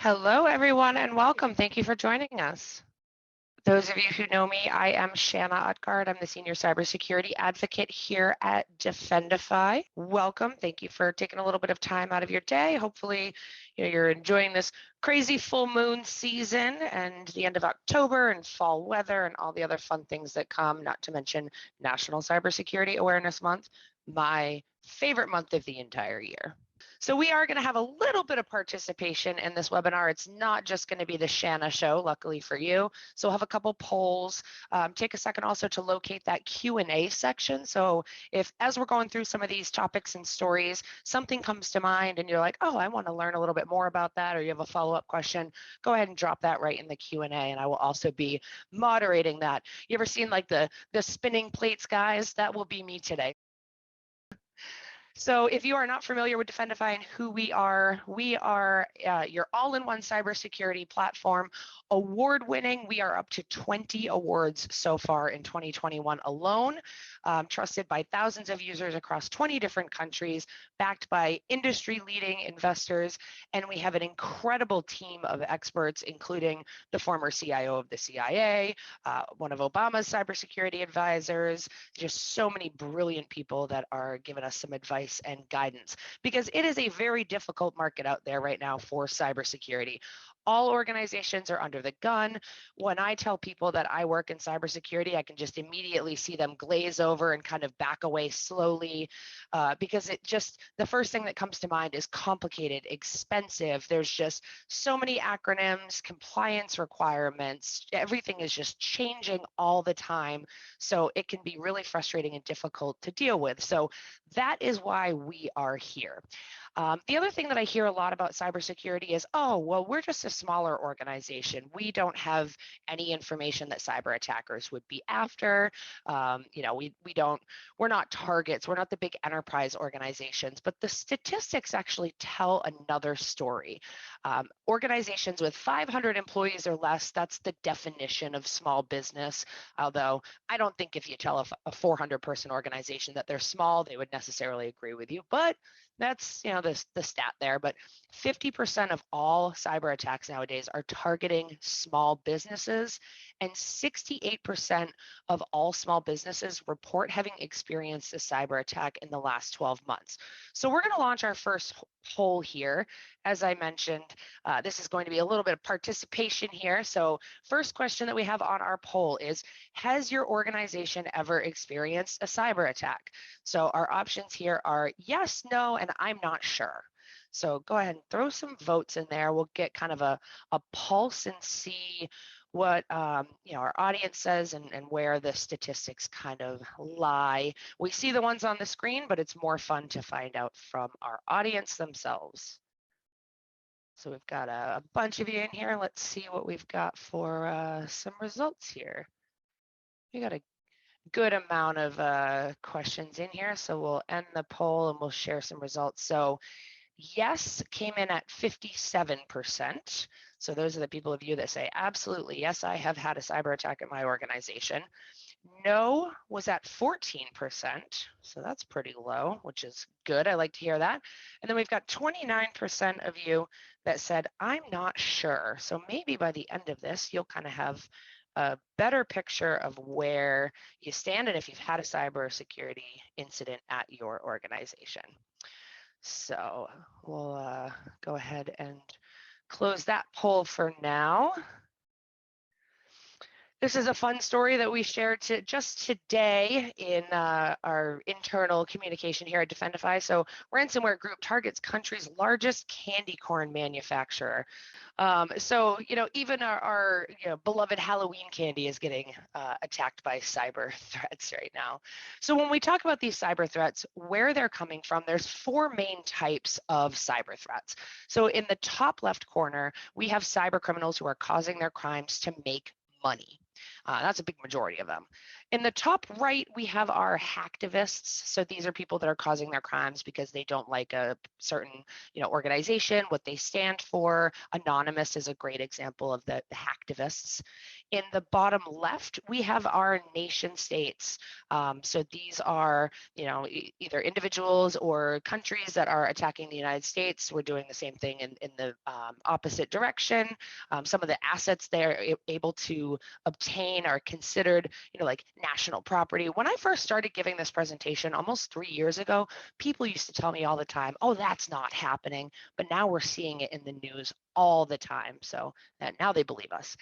Hello, everyone, and welcome. Thank you for joining us. Those of you who know me, I am Shanna Utgard. I'm the Senior Cybersecurity Advocate here at Defendify. Welcome. Thank you for taking a little bit of time out of your day. Hopefully, you're enjoying this crazy full moon season and the end of October and fall weather and all the other fun things that come, not to mention National Cybersecurity Awareness Month, my favorite month of the entire year. So we are going to have a little bit of participation in this webinar. It's not just going to be the Shanna show, luckily for you. So we'll have a couple polls. Take a second also to locate that Q&A section. So if, as we're going through some of these topics and stories, something comes to mind and you're like, oh, I want to learn a little bit more about that, or you have a follow-up question, go ahead and drop that right in the Q&A, and I will also be moderating that. You ever seen like the spinning plates, guys? That will be me today. So if you are not familiar with Defendify and who we are your all-in-one cybersecurity platform, award-winning. We are up to 20 awards so far in 2021 alone, trusted by thousands of users across 20 different countries, backed by industry-leading investors, and we have an incredible team of experts, including the former CIO of the CIA, one of Obama's cybersecurity advisors, just so many brilliant people that are giving us some advice and guidance, because it is a very difficult market out there right now for cybersecurity. All organizations are under the gun. When I tell people that I work in cybersecurity, I can just immediately see them glaze over and kind of back away slowly, because the first thing that comes to mind is complicated, expensive. There's just so many acronyms, compliance requirements. Everything is just changing all the time. So it can be really frustrating and difficult to deal with. So that is why we are here. The other thing that I hear a lot about cybersecurity is, oh, well, we're just a smaller organization. We don't have any information that cyber attackers would be after. We're not targets. We're not the big enterprise organizations, but the statistics actually tell another story. Organizations with 500 employees or less, that's the definition of small business. Although I don't think if you tell a 400-person organization that they're small, they would necessarily agree with you. But that's the stat there. But 50% of all cyber attacks nowadays are targeting small businesses, and 68% of all small businesses report having experienced a cyber attack in the last 12 months. So we're going to launch our first poll here. As I mentioned, this is going to be a little bit of participation here. So first question that we have on our poll is, has your organization ever experienced a cyber attack? So our options here are yes, no, and I'm not sure. So go ahead and throw some votes in there. We'll get kind of a pulse and see what our audience says and where the statistics kind of lie. We see the ones on the screen, but it's more fun to find out from our audience themselves. So we've got a bunch of you in here. Let's see what we've got for some results here. We got a good amount of questions in here, so we'll end the poll and we'll share some results. So yes came in at 57%. So those are the people of you that say, absolutely, yes, I have had a cyber attack at my organization. No was at 14%, so that's pretty low, which is good. I like to hear that. And then we've got 29% of you that said, I'm not sure. So maybe by the end of this, you'll kind of have a better picture of where you stand and if you've had a cybersecurity incident at your organization. So we'll go ahead and close that poll for now. This is a fun story that we shared just today in our internal communication here at Defendify. So ransomware group targets country's largest candy corn manufacturer. So even our beloved Halloween candy is getting attacked by cyber threats right now. So when we talk about these cyber threats, where they're coming from, there's four main types of cyber threats. So in the top left corner, we have cyber criminals who are causing their crimes to make money. That's a big majority of them. In the top right, we have our hacktivists. So these are people that are causing their crimes because they don't like a certain, organization, what they stand for. Anonymous is a great example of the hacktivists. In the bottom left, we have our nation states. So these are, either individuals or countries that are attacking the United States. We're doing the same thing in the opposite direction. Some of the assets they're able to obtain are considered, like national property. When I first started giving this presentation almost 3 years ago, people used to tell me all the time, oh, that's not happening. But now we're seeing it in the news all the time. So now they believe us.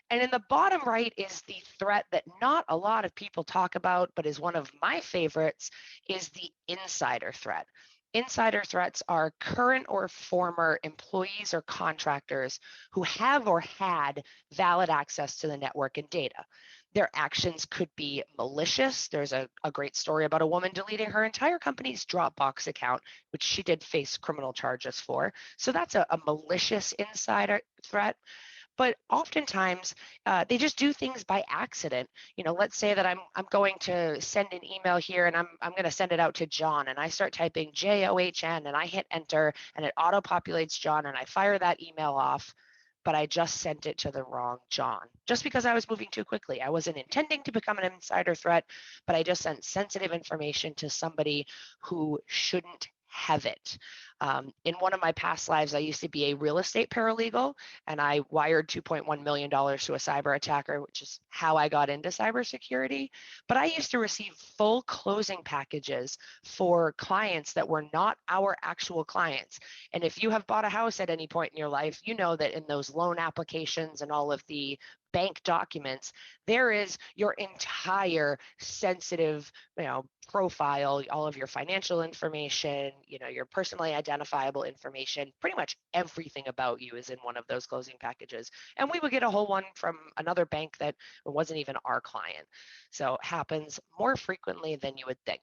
And in the bottom right is the threat that not a lot of people talk about, but is one of my favorites, is the insider threat. Insider threats are current or former employees or contractors who have or had valid access to the network and data. Their actions could be malicious. There's a great story about a woman deleting her entire company's Dropbox account, which she did face criminal charges for. So that's a malicious insider threat. But oftentimes they just do things by accident. Let's say that I'm going to send an email here, and I'm going to send it out to John, and I start typing JOHN, and I hit enter, and it auto populates John, and I fire that email off, but I just sent it to the wrong John just because I was moving too quickly. I wasn't intending to become an insider threat, but I just sent sensitive information to somebody who shouldn't have it. In one of my past lives, I used to be a real estate paralegal, and I wired $2.1 million to a cyber attacker, which is how I got into cybersecurity. But I used to receive full closing packages for clients that were not our actual clients. And if you have bought a house at any point in your life, you know that in those loan applications and all of the bank documents, there is your entire sensitive, profile, all of your financial information, your personally identifiable information, pretty much everything about you is in one of those closing packages. And we would get a whole one from another bank that wasn't even our client. So it happens more frequently than you would think.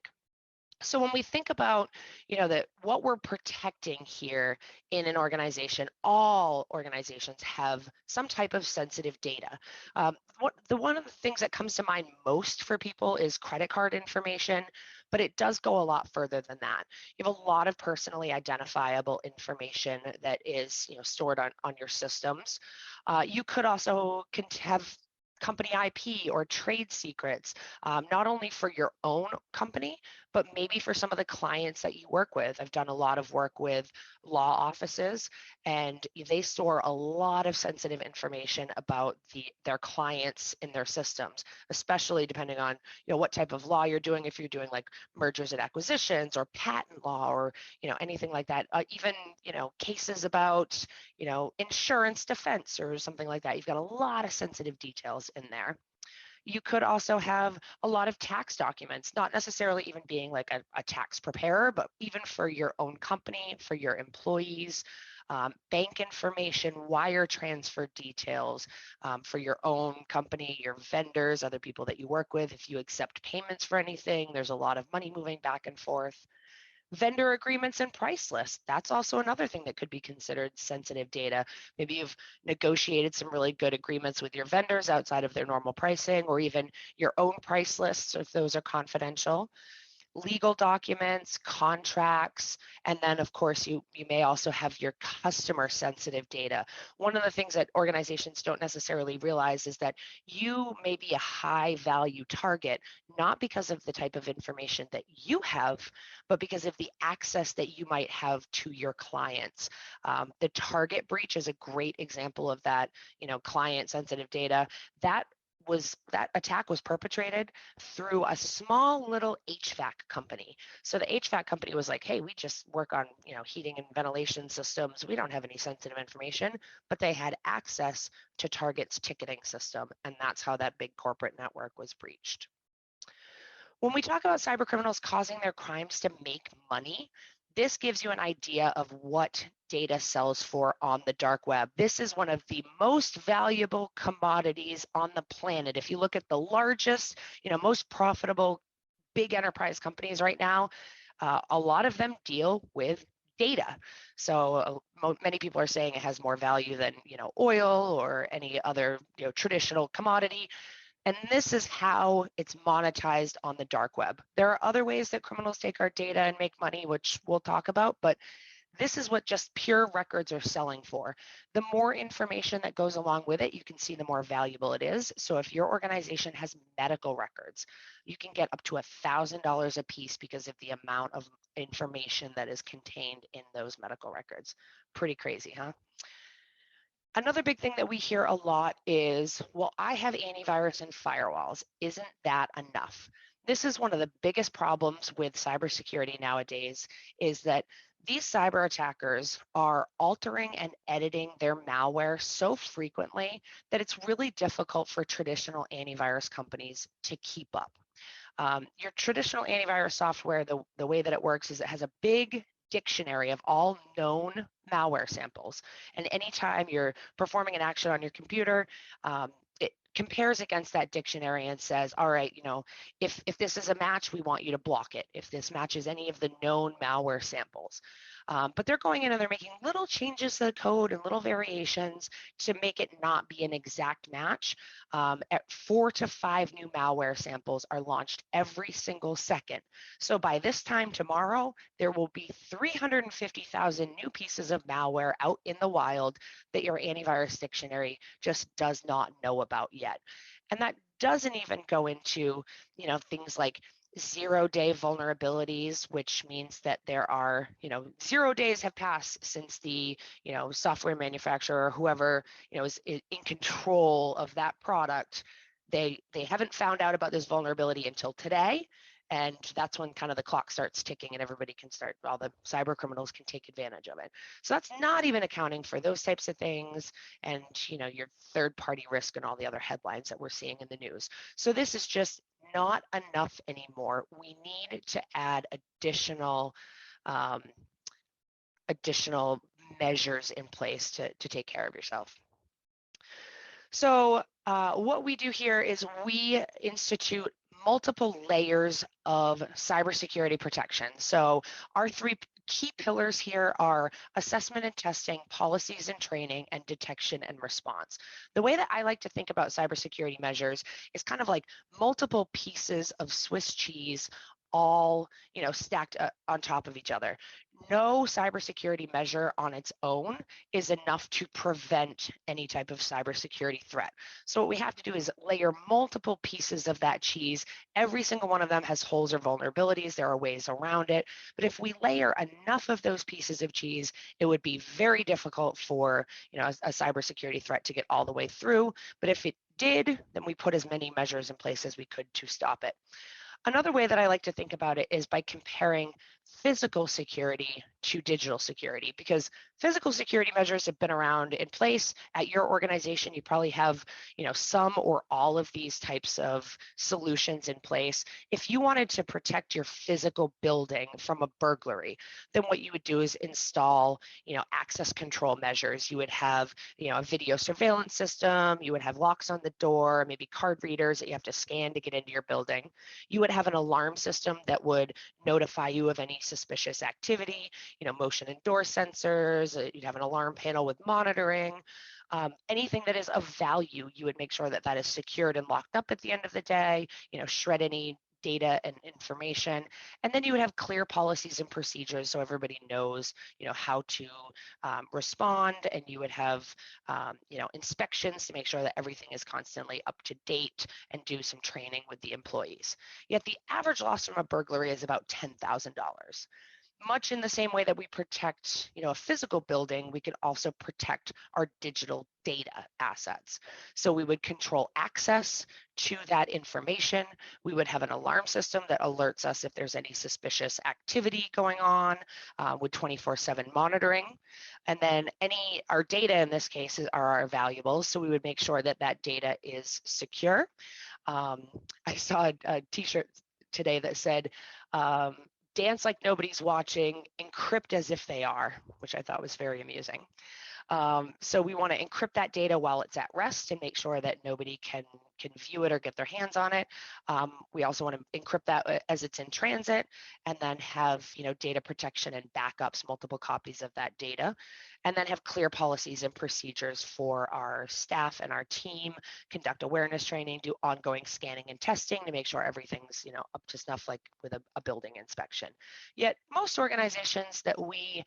So when we think about, that what we're protecting here in an organization, all organizations have some type of sensitive data. One of the things that comes to mind most for people is credit card information, but it does go a lot further than that. You have a lot of personally identifiable information that is, stored on your systems. You could also have company IP or trade secrets, not only for your own company, but maybe for some of the clients that you work with. I've done a lot of work with law offices, and they store a lot of sensitive information about their clients in their systems, especially depending on what type of law you're doing. If you're doing like mergers and acquisitions or patent law or anything like that, even cases about insurance defense or something like that. You've got a lot of sensitive details in there. You could also have a lot of tax documents, not necessarily even being like a tax preparer, but even for your own company, for your employees, bank information, wire transfer details for your own company, your vendors, other people that you work with. If you accept payments for anything, there's a lot of money moving back and forth. Vendor agreements and price lists. That's also another thing that could be considered sensitive data. Maybe you've negotiated some really good agreements with your vendors outside of their normal pricing, or even your own price lists if those are confidential. Legal documents, contracts, and then of course you may also have your customer sensitive data. One of the things that organizations don't necessarily realize is that you may be a high value target, not because of the type of information that you have, but because of the access that you might have to your clients. The Target breach is a great example of that, client sensitive data. That attack was perpetrated through a small little HVAC company. So the HVAC company was like, hey, we just work on, heating and ventilation systems. We don't have any sensitive information, but they had access to Target's ticketing system. And that's how that big corporate network was breached. When we talk about cyber criminals causing their crimes to make money, this gives you an idea of what data sells for on the dark web. This is one of the most valuable commodities on the planet. If you look at the largest, most profitable big enterprise companies right now, a lot of them deal with data. So many people are saying it has more value than oil or any other traditional commodity. And this is how it's monetized on the dark web. There are other ways that criminals take our data and make money, which we'll talk about, but this is what just pure records are selling for. The more information that goes along with it, you can see the more valuable it is. So if your organization has medical records, you can get up to $1,000 a piece because of the amount of information that is contained in those medical records. Pretty crazy, huh? Another big thing that we hear a lot is, well, I have antivirus and firewalls. Isn't that enough? This is one of the biggest problems with cybersecurity nowadays, is that these cyber attackers are altering and editing their malware so frequently that it's really difficult for traditional antivirus companies to keep up. Your traditional antivirus software, the way that it works is it has a big dictionary of all known malware samples. And anytime you're performing an action on your computer, it compares against that dictionary and says, all right, if this is a match, we want you to block it if this matches any of the known malware samples. But they're going in and they're making little changes to the code and little variations to make it not be an exact match. At 4 to 5 new malware samples are launched every single second. So by this time tomorrow, there will be 350,000 new pieces of malware out in the wild that your antivirus dictionary just does not know about yet. And that doesn't even go into, things like 0-day vulnerabilities, which means that there are, 0 days have passed since the, software manufacturer or whoever, is in control of that product. They haven't found out about this vulnerability until today. And that's when kind of the clock starts ticking and everybody can start, all the cyber criminals can take advantage of it. So that's not even accounting for those types of things and, your third party risk and all the other headlines that we're seeing in the news. So this is just not enough anymore. We need to add additional measures in place to take care of yourself. So what we do here is we institute multiple layers of cybersecurity protection. So our 3 key pillars here are assessment and testing, policies and training, and detection and response. The way that I like to think about cybersecurity measures is kind of like multiple pieces of Swiss cheese all stacked on top of each other. No cybersecurity measure on its own is enough to prevent any type of cybersecurity threat. So what we have to do is layer multiple pieces of that cheese. Every single one of them has holes or vulnerabilities. There are ways around it. But if we layer enough of those pieces of cheese, it would be very difficult for a cybersecurity threat to get all the way through. But if it did, then we put as many measures in place as we could to stop it. Another way that I like to think about it is by comparing physical security to digital security, because physical security measures have been around in place at your organization. You probably have, some or all of these types of solutions in place. If you wanted to protect your physical building from a burglary, then what you would do is install, access control measures. You would have, a video surveillance system. You would have locks on the door, maybe card readers that you have to scan to get into your building. You would have an alarm system that would notify you of any suspicious activity, motion and door sensors. You'd have an alarm panel with monitoring. Anything that is of value, you would make sure that that is secured and locked up at the end of the day, shred any data and information. And then you would have clear policies and procedures so everybody knows, how to respond, and you would have, inspections to make sure that everything is constantly up to date and do some training with the employees. Yet the average loss from a burglary is about $10,000. Much in the same way that we protect, a physical building, we can also protect our digital data assets. So we would control access to that information. We would have an alarm system that alerts us if there's any suspicious activity going on with 24/7 monitoring. And then our data in this case are our valuables. So we would make sure that that data is secure. I saw a t-shirt today that said, dance like nobody's watching, encrypt as if they are, which I thought was very amusing. So we want to encrypt that data while it's at rest and make sure that nobody can can view it or get their hands on it. We also want to encrypt that as it's in transit, and then have, data protection and backups, multiple copies of that data, and then have clear policies and procedures for our staff and our team, conduct awareness training, do ongoing scanning and testing to make sure everything's, up to snuff, like with a building inspection. Yet most organizations that we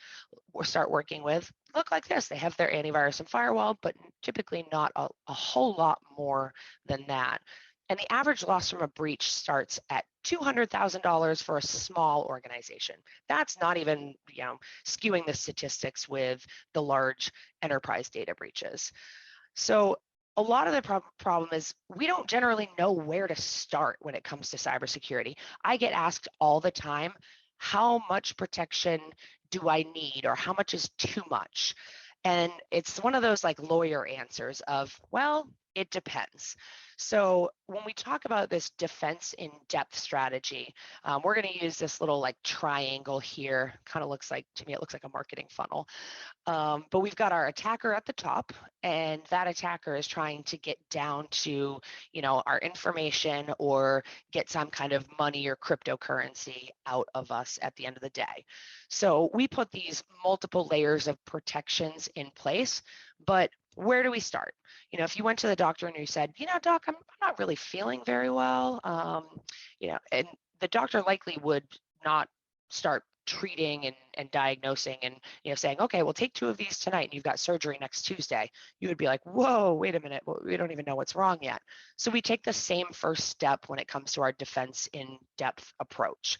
start working with look like this. They have their antivirus and firewall, but typically not a whole lot more than that. And the average loss from a breach starts at $200,000 for a small organization. That's not even, skewing the statistics with the large enterprise data breaches. So a lot of the problem is we don't generally know where to start when it comes to cybersecurity. I get asked all the time, how much protection do I need, or how much is too much? And it's one of those like lawyer answers of, well, it depends. So when we talk about this defense in depth strategy, we're going to use this little like triangle here. Kind of looks like, to me, it looks like a marketing funnel. But we've got our attacker at the top, and that attacker is trying to get down to, our information or get some kind of money or cryptocurrency out of us at the end of the day. So we put these multiple layers of protections in place, but where do we start? If you went to the doctor and you said, doc, I'm not really feeling very well, and the doctor likely would not start treating and diagnosing and saying, okay, we'll take 2 of these tonight and you've got surgery next Tuesday. You would be like, whoa, wait a minute, we don't even know what's wrong yet. So we take the same first step when it comes to our defense in depth approach.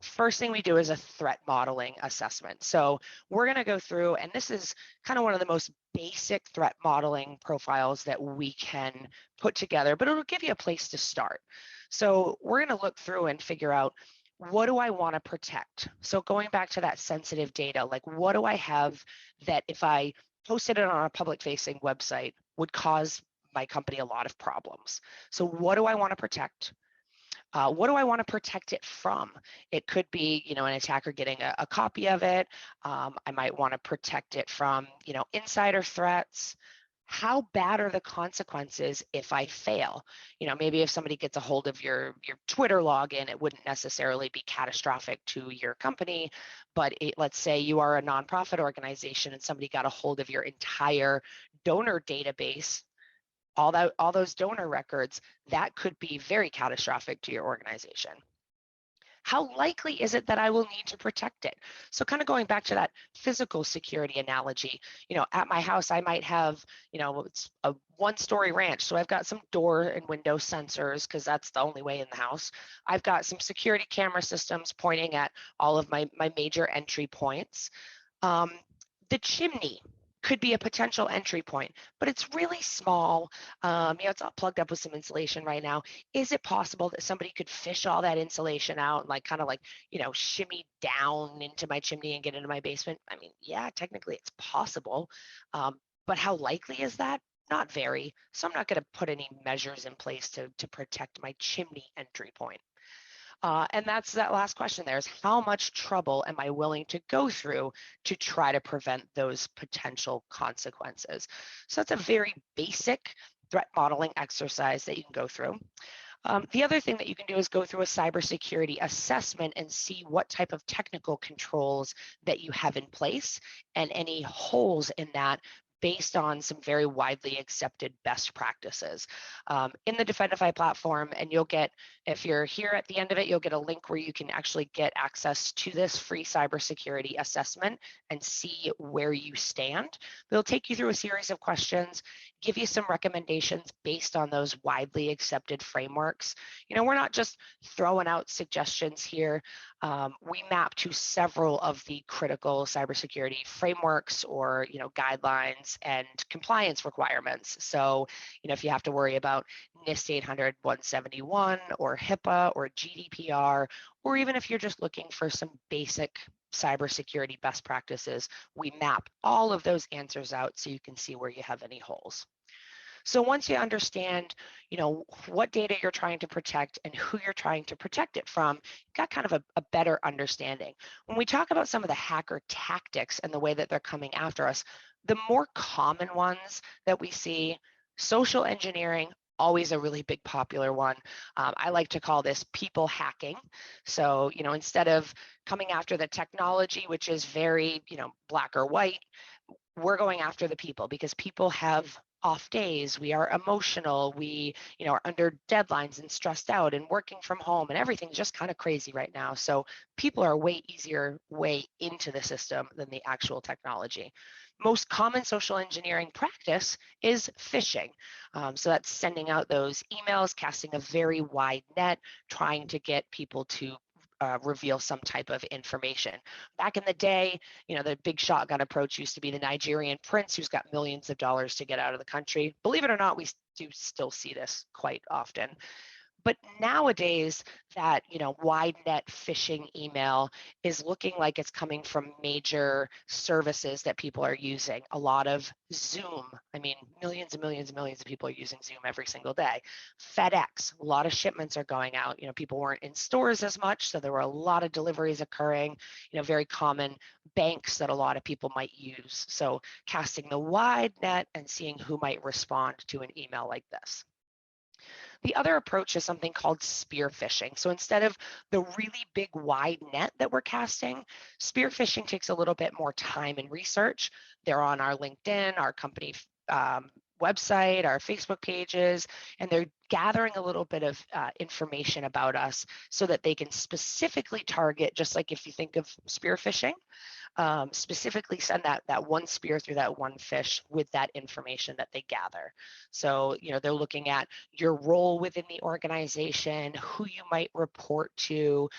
First thing we do is a threat modeling assessment. So we're going to go through, and this is kind of one of the most basic threat modeling profiles that we can put together, but it'll give you a place to start. So we're going to look through and figure out, what do I want to protect? So going back to that sensitive data, like what do I have that if I posted it on a public facing website would cause my company a lot of problems? So what do I want to protect? What do I want to protect it from? It could be, an attacker getting a copy of it. I might want to protect it from, insider threats. How bad are the consequences if I fail? Maybe if somebody gets a hold of your Twitter login, it wouldn't necessarily be catastrophic to your company, but let's say you are a nonprofit organization and somebody got a hold of your entire donor database, all those donor records, that could be very catastrophic to your organization. How likely is it that I will need to protect it? So kind of going back to that physical security analogy, at my house, I might have, it's a 1-story ranch. So I've got some door and window sensors because that's the only way in the house. I've got some security camera systems pointing at all of my major entry points. The chimney could be a potential entry point, but it's really small. It's all plugged up with some insulation right now. Is it possible that somebody could fish all that insulation out and kind of shimmy down into my chimney and get into my basement? I mean, yeah, technically it's possible, but how likely is that? Not very. So I'm not going to put any measures in place to protect my chimney entry point. And that's that last question there, is how much trouble am I willing to go through to try to prevent those potential consequences? So that's a very basic threat modeling exercise that you can go through. The other thing that you can do is go through a cybersecurity assessment and see what type of technical controls that you have in place and any holes in that based on some very widely accepted best practices. In the Defendify platform, and you'll get, if you're here at the end of it, you'll get a link where you can actually get access to this free cybersecurity assessment and see where you stand. They'll take you through a series of questions, give you some recommendations based on those widely accepted frameworks. We're not just throwing out suggestions here. We map to several of the critical cybersecurity frameworks or guidelines and compliance requirements. So if you have to worry about NIST 800-171 or HIPAA or GDPR, or even if you're just looking for some basic cybersecurity best practices, we map all of those answers out so you can see where you have any holes. So once you understand, what data you're trying to protect and who you're trying to protect it from, you've got kind of a better understanding. When we talk about some of the hacker tactics and the way that they're coming after us, the more common ones that we see: social engineering, always a really big popular one. I like to call this people hacking. So, instead of coming after the technology, which is very, black or white, we're going after the people, because people have off days. We are emotional. We, are under deadlines and stressed out and working from home, and everything's just kind of crazy right now. So people are way easier way into the system than the actual technology. Most common social engineering practice is phishing. So that's sending out those emails, casting a very wide net, trying to get people to reveal some type of information. Back in the day, the big shotgun approach used to be the Nigerian prince who's got millions of dollars to get out of the country. Believe it or not, we do still see this quite often. But nowadays, that wide net phishing email is looking like it's coming from major services that people are using. A lot of Zoom. I mean, millions and millions and millions of people are using Zoom every single day. FedEx, a lot of shipments are going out. People weren't in stores as much, so there were a lot of deliveries occurring. Very common banks that a lot of people might use. So casting the wide net and seeing who might respond to an email like this. The other approach is something called spear phishing. So instead of the really big wide net that we're casting, spear phishing takes a little bit more time and research. They're on our LinkedIn, our company website, our Facebook pages, and they're gathering a little bit of information about us so that they can specifically target, just like if you think of spear phishing, specifically send that one spear through that one fish with that information that they gather. So, they're looking at your role within the organization, who you might report to,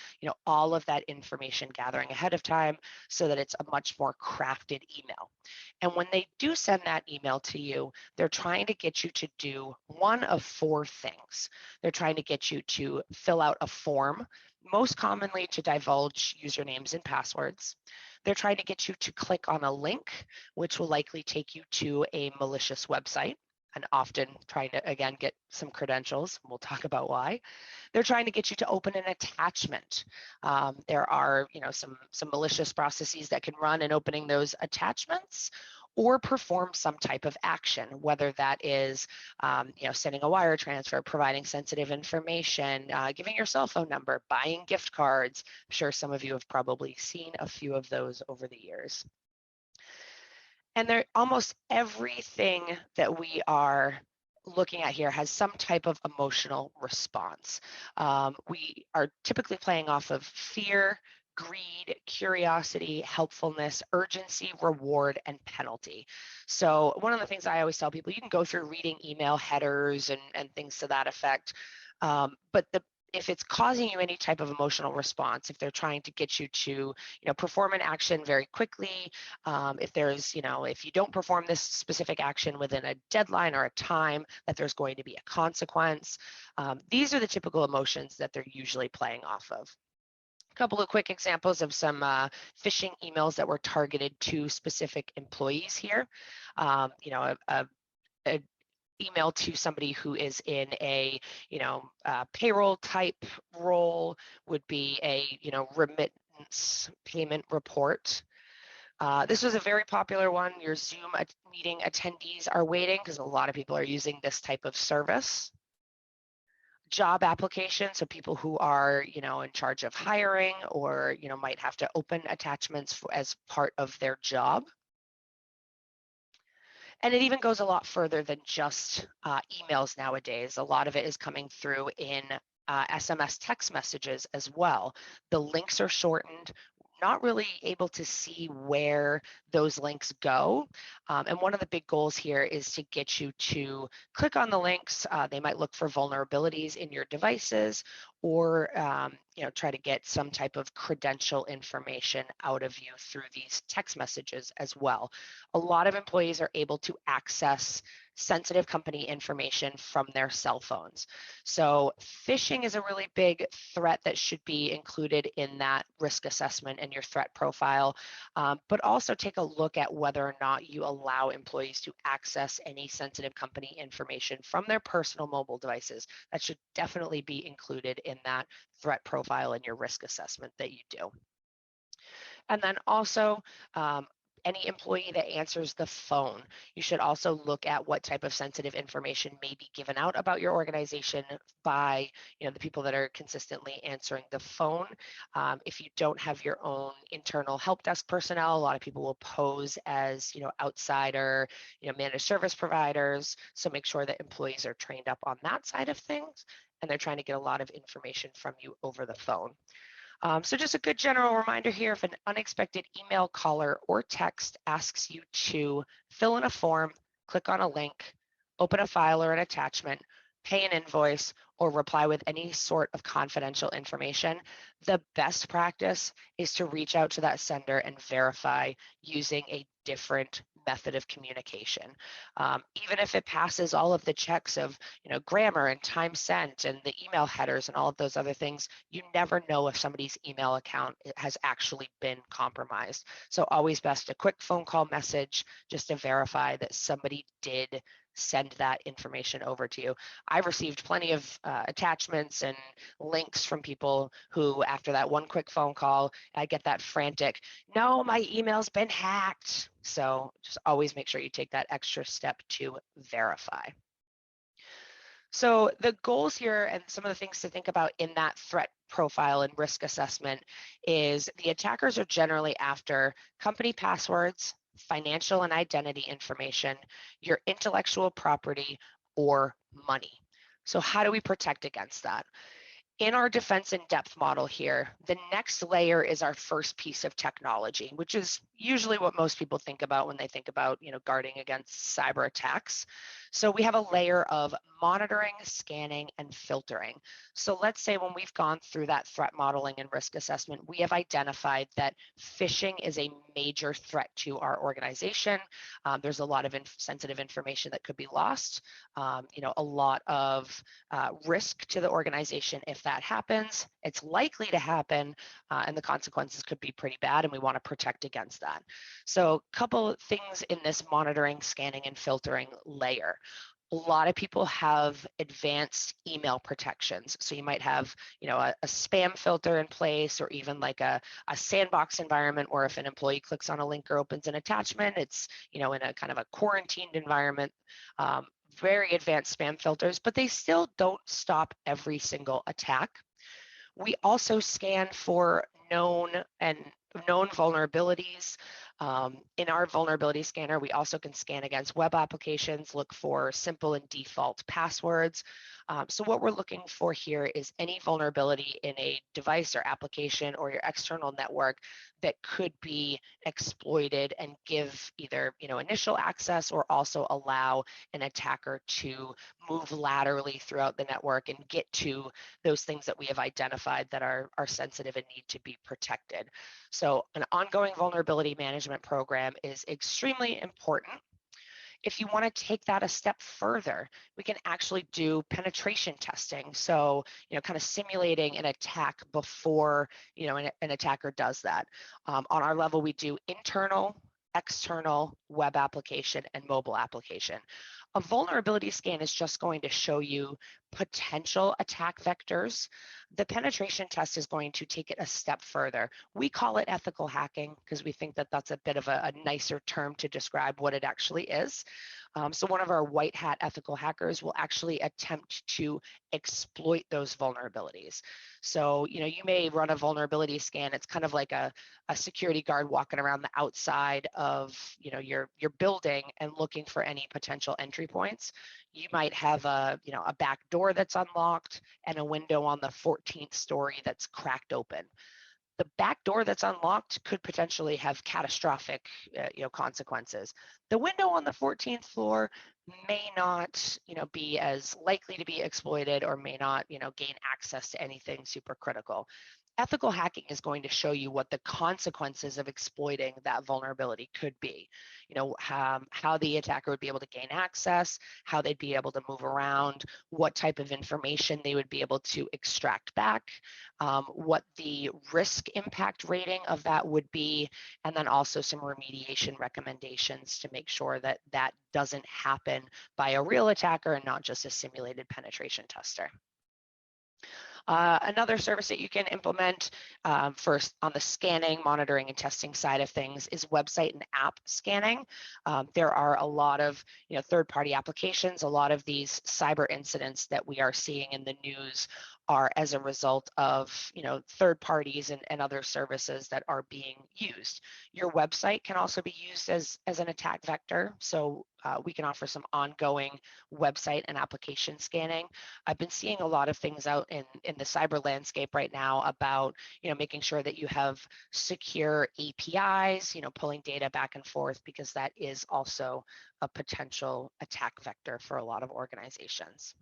all of that information gathering ahead of time so that it's a much more crafted email. And when they do send that email to you, they're trying to get you to do one of four things. They're trying to get you to fill out a form, most commonly to divulge usernames and passwords. They're trying to get you to click on a link, which will likely take you to a malicious website, and often trying to, again, get some credentials. We'll talk about why. They're trying to get you to open an attachment. There are, some malicious processes that can run in opening those attachments, or perform some type of action, whether that is, sending a wire transfer, providing sensitive information, giving your cell phone number, buying gift cards. I'm sure some of you have probably seen a few of those over the years. And almost everything that we are looking at here has some type of emotional response. We are typically playing off of fear, greed, curiosity, helpfulness, urgency, reward, and penalty. So one of the things I always tell people, you can go through reading email headers and things to that effect, but if it's causing you any type of emotional response, if they're trying to get you to, perform an action very quickly, if there's, if you don't perform this specific action within a deadline or a time, that there's going to be a consequence. These are the typical emotions that they're usually playing off of. A couple of quick examples of some phishing emails that were targeted to specific employees here. A email to somebody who is in a payroll type role would be a remittance payment report. This was a very popular one. Your Zoom meeting attendees are waiting, because a lot of people are using this type of service. Job application, so people who are in charge of hiring, or might have to open attachments as part of their job. And it even goes a lot further than just emails nowadays. A lot of it is coming through in SMS text messages as well. The links are shortened, not really able to see where those links go. And one of the big goals here is to get you to click on the links. They might look for vulnerabilities in your devices, or try to get some type of credential information out of you through these text messages as well. A lot of employees are able to access sensitive company information from their cell phones. So phishing is a really big threat that should be included in that risk assessment and your threat profile, but also take a look at whether or not you allow employees to access any sensitive company information from their personal mobile devices. That should definitely be included in that threat profile and your risk assessment that you do. And then also, any employee that answers the phone. You should also look at what type of sensitive information may be given out about your organization by, the people that are consistently answering the phone. If you don't have your own internal help desk personnel, a lot of people will pose as, outsider, managed service providers. So make sure that employees are trained up on that side of things, and they're trying to get a lot of information from you over the phone. So just a good general reminder here, if an unexpected email, caller, or text asks you to fill in a form, click on a link, open a file or an attachment, pay an invoice, or reply with any sort of confidential information, the best practice is to reach out to that sender and verify using a different method of communication. Even if it passes all of the checks of grammar and time sent and the email headers and all of those other things, you never know if somebody's email account has actually been compromised. So always best a quick phone call message just to verify that somebody did send that information over to you. I've received plenty of attachments and links from people who, after that one quick phone call, I get that frantic, no, my email's been hacked. So just always make sure you take that extra step to verify. So the goals here and some of the things to think about in that threat profile and risk assessment is the attackers are generally after company passwords, financial and identity information, your intellectual property, or money. So how do we protect against that? In our defense in depth model here, the next layer is our first piece of technology, which is usually what most people think about when they think about, guarding against cyber attacks. So we have a layer of monitoring, scanning, and filtering. So let's say when we've gone through that threat modeling and risk assessment, we have identified that phishing is a major threat to our organization. There's a lot of sensitive information that could be lost. A lot of risk to the organization if that happens. It's likely to happen, and the consequences could be pretty bad, and we want to protect against that. So a couple of things in this monitoring, scanning, and filtering layer. A lot of people have advanced email protections. So you might have, a spam filter in place, or even like a sandbox environment where if an employee clicks on a link or opens an attachment, it's, in a kind of a quarantined environment. Very advanced spam filters, but they still don't stop every single attack. We also scan for known vulnerabilities. In our vulnerability scanner, we also can scan against web applications, look for simple and default passwords. So what we're looking for here is any vulnerability in a device or application or your external network that could be exploited and give either initial access or also allow an attacker to move laterally throughout the network and get to those things that we have identified that are sensitive and need to be protected. So an ongoing vulnerability management program is extremely important. If you want to take that a step further, we can actually do penetration testing. So, kind of simulating an attack before, an attacker does that. On our level, we do internal, external, web application, and mobile application. A vulnerability scan is just going to show you potential attack vectors. The penetration test is going to take it a step further. We call it ethical hacking because we think that that's a bit of a nicer term to describe what it actually is. So one of our white hat ethical hackers will actually attempt to exploit those vulnerabilities. So, you may run a vulnerability scan. It's kind of like a security guard walking around the outside of, your building and looking for any potential entry points. You might have a back door that's unlocked and a window on the 14th story that's cracked open. The back door that's unlocked could potentially have catastrophic consequences. The window on the 14th floor may not be as likely to be exploited or may not gain access to anything super critical. Ethical hacking is going to show you what the consequences of exploiting that vulnerability could be. How the attacker would be able to gain access, how they'd be able to move around, what type of information they would be able to extract back, what the risk impact rating of that would be, and then also some remediation recommendations to make sure that that doesn't happen by a real attacker and not just a simulated penetration tester. Another service that you can implement first on the scanning, monitoring, and testing side of things is website and app scanning. There are a lot of third-party applications. A lot of these cyber incidents that we are seeing in the news are as a result of third parties and other services that are being used. Your website can also be used as an attack vector. So we can offer some ongoing website and application scanning. I've been seeing a lot of things out in the cyber landscape right now about making sure that you have secure APIs, pulling data back and forth, because that is also a potential attack vector for a lot of organizations.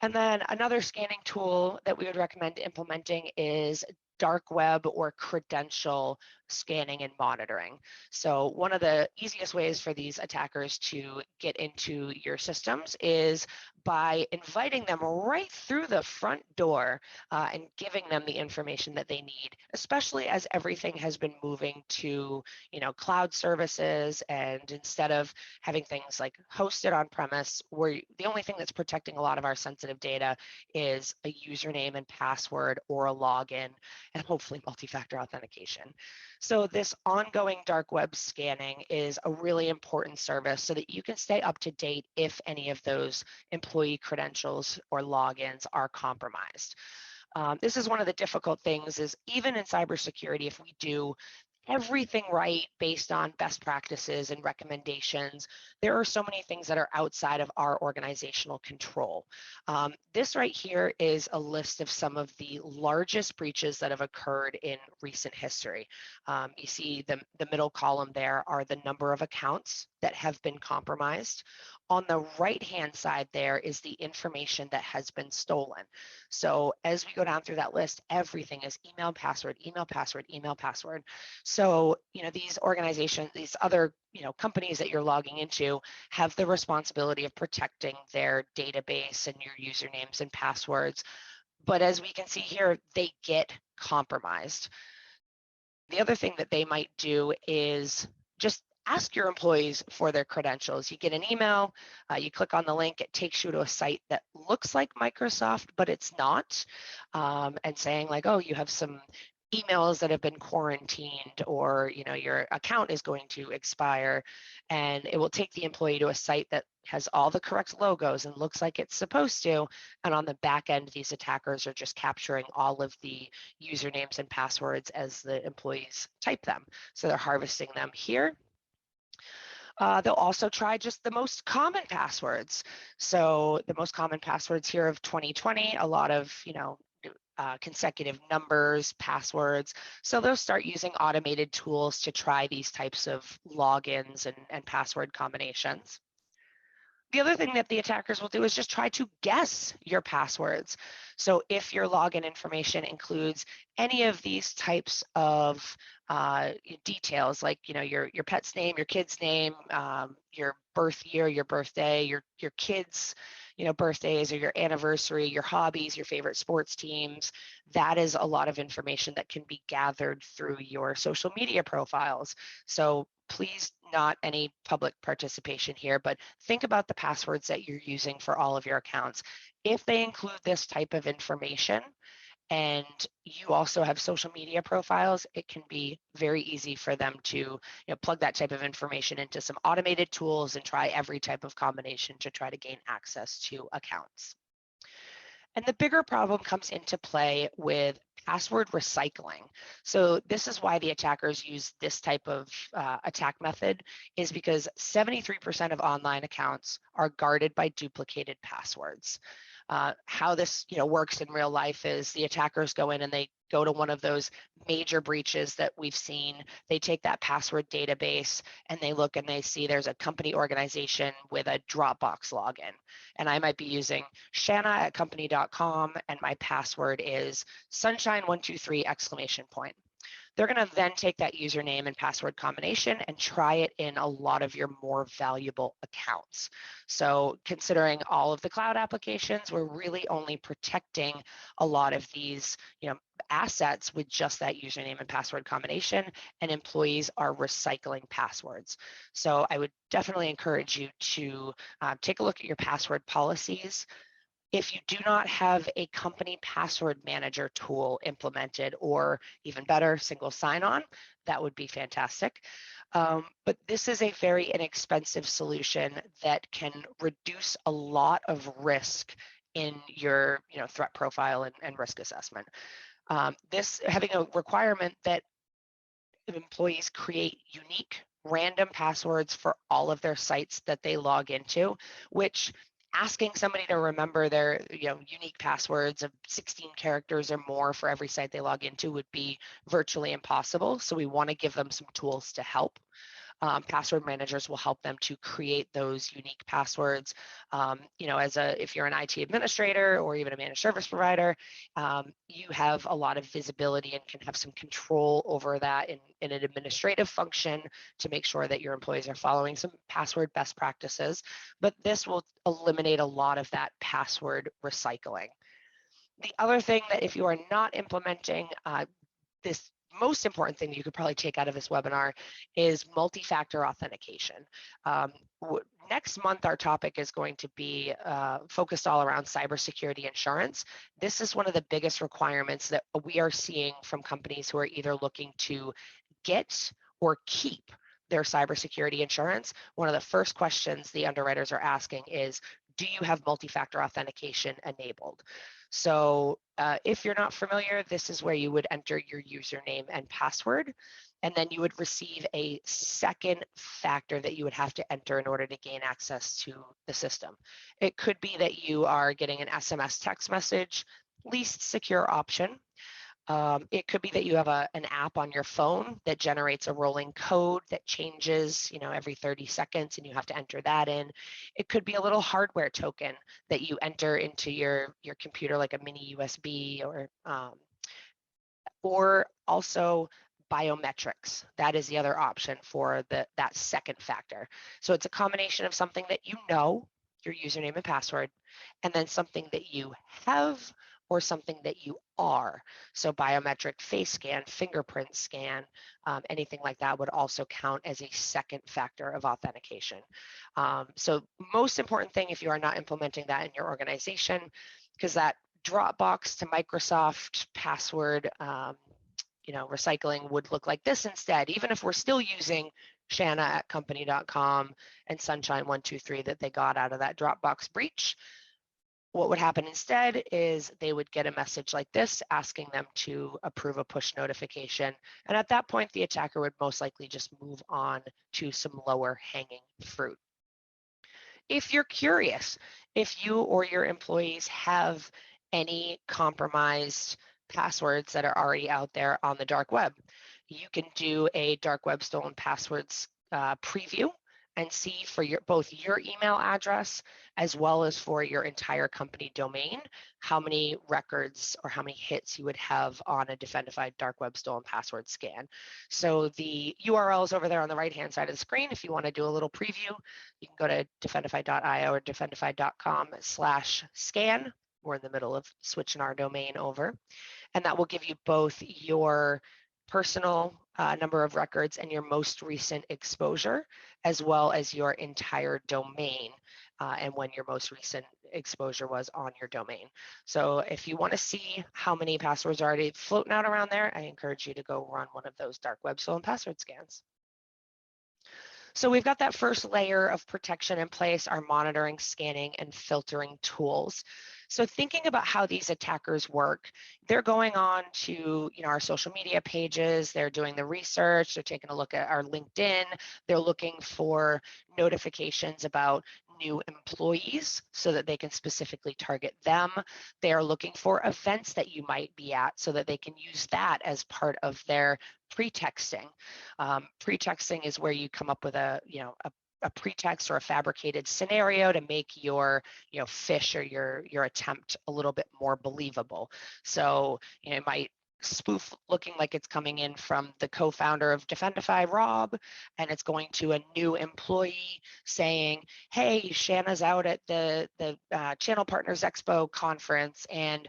And then another scanning tool that we would recommend implementing is dark web or credential scanning and monitoring. So one of the easiest ways for these attackers to get into your systems is by inviting them right through the front door and giving them the information that they need, especially as everything has been moving to cloud services, and instead of having things like hosted on premise, where the only thing that's protecting a lot of our sensitive data is a username and password or a login, and hopefully multi-factor authentication. So this ongoing dark web scanning is a really important service so that you can stay up to date if any of those employee credentials or logins are compromised. This is one of the difficult things, is even in cybersecurity, if we do everything right based on best practices and recommendations, there are so many things that are outside of our organizational control. This right here is a list of some of the largest breaches that have occurred in recent history. You see the middle column there are the number of accounts that have been compromised. On the right-hand side there is the information that has been stolen. So as we go down through that list, everything is email, password, email, password, email, password. So, these organizations, these other, companies that you're logging into have the responsibility of protecting their database and your usernames and passwords. But as we can see here, they get compromised. The other thing that they might do is just ask your employees for their credentials. You get an email, you click on the link, it takes you to a site that looks like Microsoft, but it's not, and saying like, oh, you have some emails that have been quarantined, or your account is going to expire, and it will take the employee to a site that has all the correct logos and looks like it's supposed to, and on the back end these attackers are just capturing all of the usernames and passwords as the employees type them, so they're harvesting them here. They'll also try just the most common passwords. So the most common passwords here of 2020, a lot of, consecutive numbers, passwords. So they'll start using automated tools to try these types of logins and password combinations. The other thing that the attackers will do is just try to guess your passwords. So if your login information includes any of these types of details, like your pet's name, your kid's name, your birth year, your birthday, your kids' birthdays or your anniversary, your hobbies, your favorite sports teams, that is a lot of information that can be gathered through your social media profiles. So please, not any public participation here, but think about the passwords that you're using for all of your accounts. If they include this type of information and you also have social media profiles, it can be very easy for them to plug that type of information into some automated tools and try every type of combination to try to gain access to accounts. And the bigger problem comes into play with password recycling. So this is why the attackers use this type of attack method, is because 73% of online accounts are guarded by duplicated passwords. How this works in real life is the attackers go in and they go to one of those major breaches that we've seen. They take that password database and they look and they see there's a company organization with a Dropbox login. And I might be using Shanna@company.com and my password is sunshine123 exclamation point. They're going to then take that username and password combination and try it in a lot of your more valuable accounts. So considering all of the cloud applications, we're really only protecting a lot of these, assets with just that username and password combination, and employees are recycling passwords. So I would definitely encourage you to take a look at your password policies. If you do not have a company password manager tool implemented, or even better, single sign-on, that would be fantastic. But this is a very inexpensive solution that can reduce a lot of risk in your threat profile and risk assessment. This having a requirement that employees create unique random passwords for all of their sites that they log into, which asking somebody to remember their unique passwords of 16 characters or more for every site they log into would be virtually impossible. So we want to give them some tools to help. Password managers will help them to create those unique passwords. If you're an IT administrator or even a managed service provider, you have a lot of visibility and can have some control over that in an administrative function to make sure that your employees are following some password best practices. But this will eliminate a lot of that password recycling. The other thing that if you are not implementing this most important thing you could probably take out of this webinar is multi-factor authentication. Next month, our topic is going to be focused all around cybersecurity insurance. This is one of the biggest requirements that we are seeing from companies who are either looking to get or keep their cybersecurity insurance. One of the first questions the underwriters are asking is, do you have multi-factor authentication enabled? So if you're not familiar, this is where you would enter your username and password, and then you would receive a second factor that you would have to enter in order to gain access to the system. It could be that you are getting an SMS text message, least secure option. It could be that you have an app on your phone that generates a rolling code that changes, every 30 seconds, and you have to enter that in. It could be a little hardware token that you enter into your computer, like a mini USB, or also biometrics. That is the other option for that second factor. So it's a combination of something that your username and password, and then something that you have or something that you are. So biometric face scan, fingerprint scan, anything like that would also count as a second factor of authentication. So most important thing if you are not implementing that in your organization, because that Dropbox to Microsoft password recycling would look like this instead, even if we're still using Shanna at company.com and Sunshine123 that they got out of that Dropbox breach. What would happen instead is they would get a message like this asking them to approve a push notification. And at that point, the attacker would most likely just move on to some lower hanging fruit. If you're curious, if you or your employees have any compromised passwords that are already out there on the dark web, you can do a dark web stolen passwords preview and see for both your email address as well as for your entire company domain, how many records or how many hits you would have on a Defendify dark web stolen password scan. So the URL is over there on the right-hand side of the screen. If you want to do a little preview, you can go to defendify.io or defendify.com/scan. We're in the middle of switching our domain over, and that will give you both your personal number of records and your most recent exposure, as well as your entire domain and when your most recent exposure was on your domain. So if you want to see how many passwords are already floating out around there, I encourage you to go run one of those dark web stolen password scans. So we've got that first layer of protection in place, our monitoring, scanning, and filtering tools. So thinking about how these attackers work, they're going on to our social media pages, they're doing the research, they're taking a look at our LinkedIn, they're looking for notifications about new employees so that they can specifically target them. They are looking for events that you might be at so that they can use that as part of their pretexting. Pretexting is where you come up with a pretext or a fabricated scenario to make your phish or your attempt a little bit more believable. So it might spoof looking like it's coming in from the co-founder of Defendify, Rob, and it's going to a new employee saying, hey, Shanna's out at the Channel Partners Expo conference, and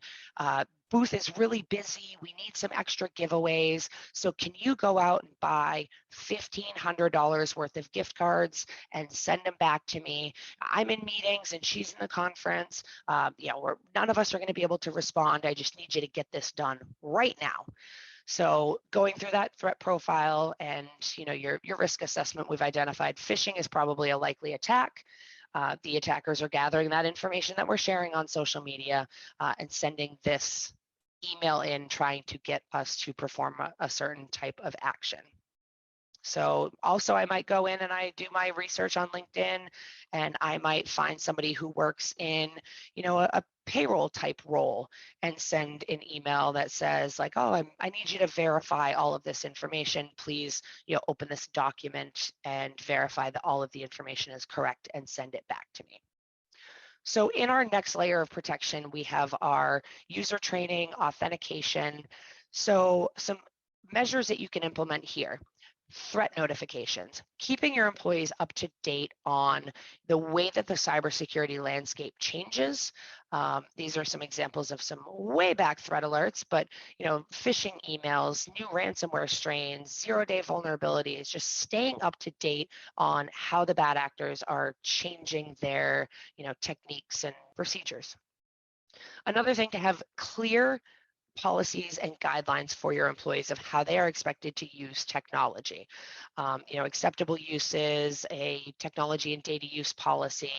booth is really busy. We need some extra giveaways. So can you go out and buy $1,500 worth of gift cards and send them back to me? I'm in meetings and she's in the conference. None of us are going to be able to respond. I just need you to get this done right now. So going through that threat profile and your risk assessment, we've identified phishing is probably a likely attack. The attackers are gathering that information that we're sharing on social media and sending this email in, trying to get us to perform a certain type of action. So also I might go in and I do my research on LinkedIn, and I might find somebody who works in, a payroll type role and send an email that says like, oh, I need you to verify all of this information. Please, open this document and verify that all of the information is correct and send it back to me. So in our next layer of protection, we have our user training, authentication. So some measures that you can implement here. Threat notifications, keeping your employees up to date on the way that the cybersecurity landscape changes. These are some examples of some way back threat alerts, but phishing emails, new ransomware strains, zero-day vulnerabilities, just staying up to date on how the bad actors are changing their techniques and procedures. Another thing, to have clear policies and guidelines for your employees of how they are expected to use technology. Acceptable uses, a technology and data use policy.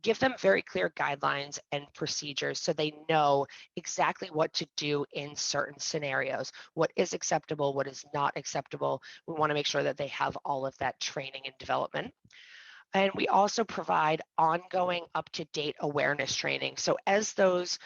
Give them very clear guidelines and procedures so they know exactly what to do in certain scenarios. What is acceptable, what is not acceptable. We want to make sure that they have all of that training and development. And we also provide ongoing up-to-date awareness training. So as those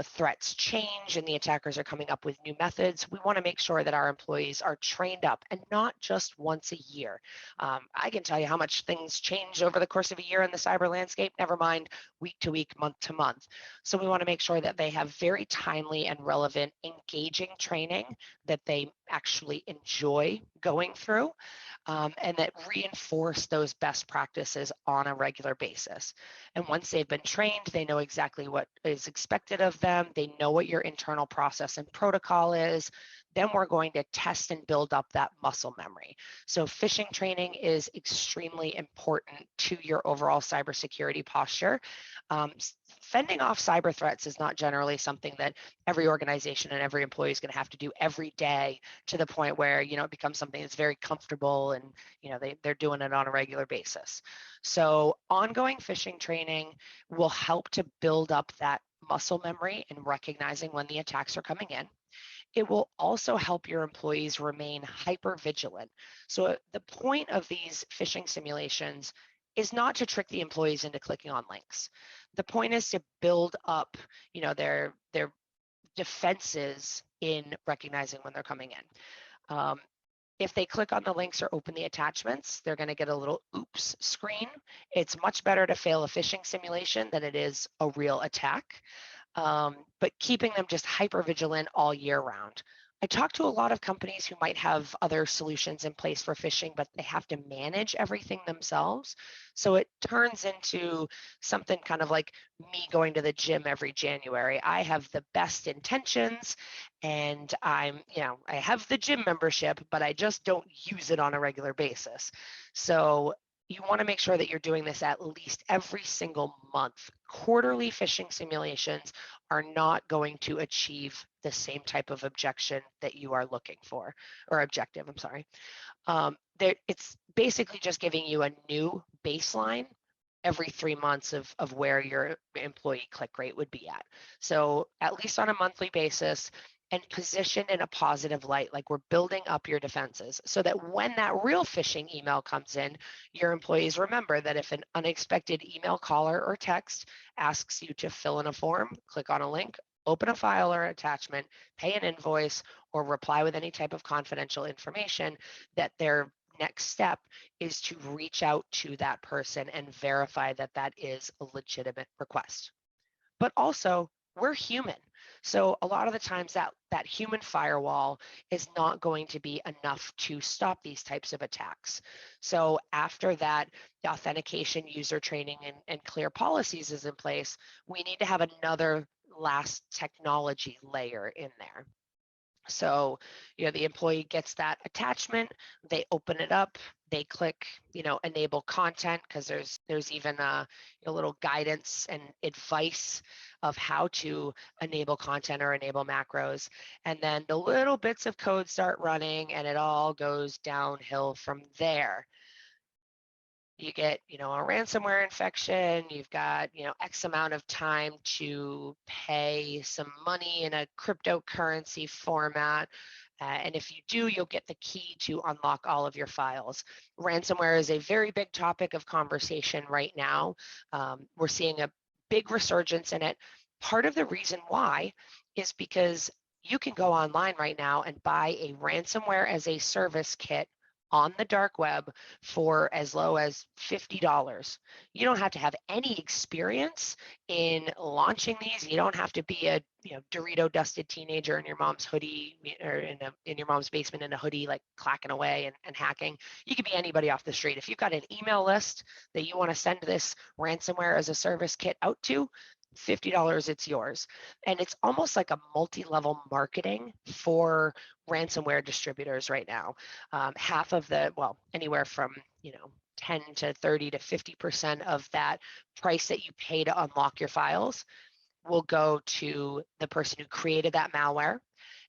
threats change and the attackers are coming up with new methods, we want to make sure that our employees are trained up, and not just once a year. I can tell you how much things change over the course of a year in the cyber landscape, never mind week to week, month to month. So we want to make sure that they have very timely and relevant, engaging training that they actually enjoy going through. And that reinforce those best practices on a regular basis. And once they've been trained, they know exactly what is expected of them. They know what your internal process and protocol is. Then we're going to test and build up that muscle memory. So phishing training is extremely important to your overall cybersecurity posture. Fending off cyber threats is not generally something that every organization and every employee is going to have to do every day, to the point where it becomes something that's very comfortable and they're doing it on a regular basis. So ongoing phishing training will help to build up that muscle memory in recognizing when the attacks are coming in. It will also help your employees remain hyper vigilant. So the point of these phishing simulations is not to trick the employees into clicking on links. The point is to build up, their defenses in recognizing when they're coming in. If they click on the links or open the attachments, they're going to get a little oops screen. It's much better to fail a phishing simulation than it is a real attack. But keeping them just hyper vigilant all year round. I talk to a lot of companies who might have other solutions in place for phishing, but they have to manage everything themselves. So it turns into something kind of like me going to the gym every January. I have the best intentions and I have the gym membership, but I just don't use it on a regular basis. So you want to make sure that you're doing this at least every single month. Quarterly phishing simulations are not going to achieve the same type of objection that you are looking for, or objective, I'm sorry. It's basically just giving you a new baseline every 3 months of where your employee click rate would be at. So at least on a monthly basis, and positioned in a positive light, like we're building up your defenses so that when that real phishing email comes in, your employees remember that if an unexpected email, caller, or text asks you to fill in a form, click on a link, open a file or attachment, pay an invoice, or reply with any type of confidential information, that their next step is to reach out to that person and verify that that is a legitimate request. But also, we're human. So a lot of the times that human firewall is not going to be enough to stop these types of attacks. So after that, the authentication, user training, and clear policies is in place, we need to have another last technology layer in there. So, the employee gets that attachment, they open it up, they click, enable content, because there's even a little guidance and advice of how to enable content or enable macros. And then the little bits of code start running and it all goes downhill from there. You get, a ransomware infection, you've got, X amount of time to pay some money in a cryptocurrency format. And if you do, you'll get the key to unlock all of your files. Ransomware is a very big topic of conversation right now. We're seeing a big resurgence in it. Part of the reason why is because you can go online right now and buy a ransomware as a service kit on the dark web for as low as $50. You don't have to have any experience in launching these. You don't have to be a Dorito dusted teenager in your mom's hoodie or in your mom's basement in a hoodie, like clacking away and hacking. You could be anybody off the street. If you've got an email list that you want to send this ransomware as a service kit out to, $50, it's yours. And it's almost like a multi-level marketing for ransomware distributors right now. Half of anywhere from 10 to 30 to 50% of that price that you pay to unlock your files will go to the person who created that malware.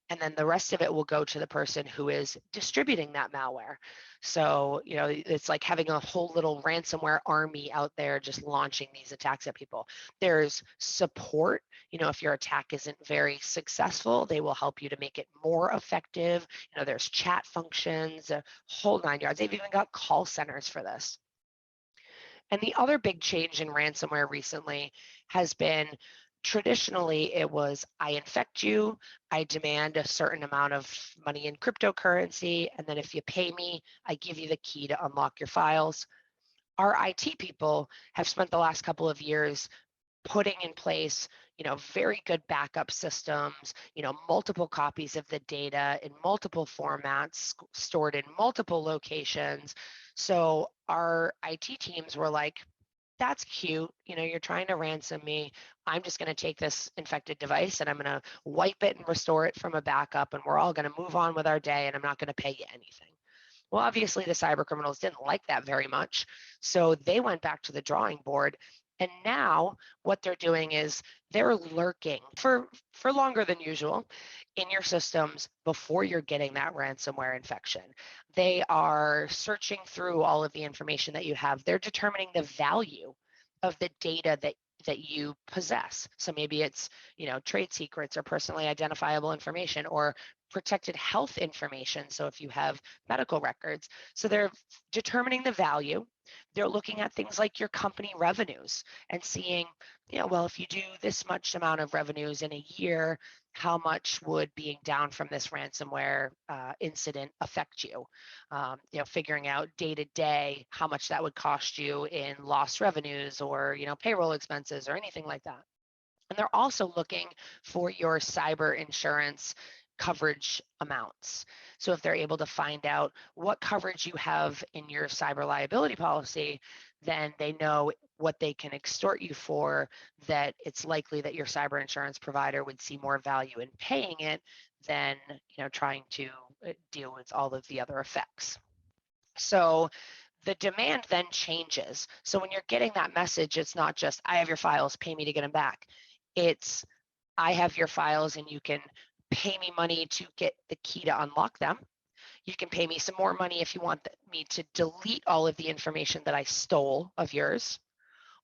And then the rest of it will go to the person who is distributing that malware. So, it's like having a whole little ransomware army out there just launching these attacks at people. There's support. If your attack isn't very successful, they will help you to make it more effective. There's chat functions, a whole 9 yards. They've even got call centers for this. And the other big change in ransomware recently has been, traditionally, it was, I infect you, I demand a certain amount of money in cryptocurrency, and then if you pay me, I give you the key to unlock your files. Our IT people have spent the last couple of years putting in place, very good backup systems, multiple copies of the data in multiple formats, stored in multiple locations. So our IT teams were like, that's cute. You're trying to ransom me. I'm just going to take this infected device and I'm going to wipe it and restore it from a backup, and we're all going to move on with our day, and I'm not going to pay you anything. Well, obviously the cyber criminals didn't like that very much. So they went back to the drawing board. And now what they're doing is they're lurking for longer than usual in your systems before you're getting that ransomware infection. They are searching through all of the information that you have. They're determining the value of the data that you possess. So maybe it's, trade secrets or personally identifiable information or protected health information. So if you have medical records, so they're determining the value. They're looking at things like your company revenues and seeing, well, if you do this much amount of revenues in a year, how much would being down from this ransomware incident affect you? Figuring out day to day how much that would cost you in lost revenues or, payroll expenses or anything like that. And they're also looking for your cyber insurance coverage amounts. So if they're able to find out what coverage you have in your cyber liability policy, then they know what they can extort you for, that it's likely that your cyber insurance provider would see more value in paying it than trying to deal with all of the other effects. So the demand then changes. So when you're getting that message, it's not just, I have your files, pay me to get them back. It's, I have your files and you can pay me money to get the key to unlock them. You can pay me some more money if you want me to delete all of the information that I stole of yours.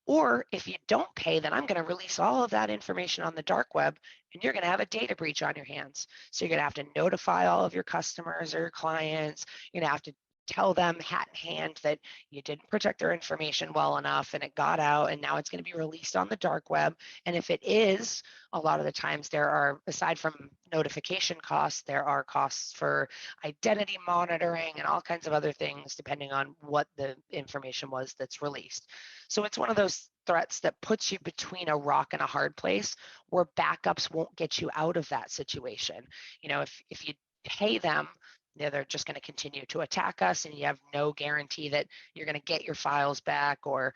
Or if you don't pay, then I'm going to release all of that information on the dark web and you're going to have a data breach on your hands. So you're going to have to notify all of your customers or your clients. You're going to have to tell them hat in hand that you didn't protect their information well enough and it got out and now it's going to be released on the dark web. And if it is, a lot of the times there are, aside from notification costs, there are costs for identity monitoring and all kinds of other things depending on what the information was that's released. So it's one of those threats that puts you between a rock and a hard place where backups won't get you out of that situation. If you pay them, they're just going to continue to attack us, and you have no guarantee that you're going to get your files back, or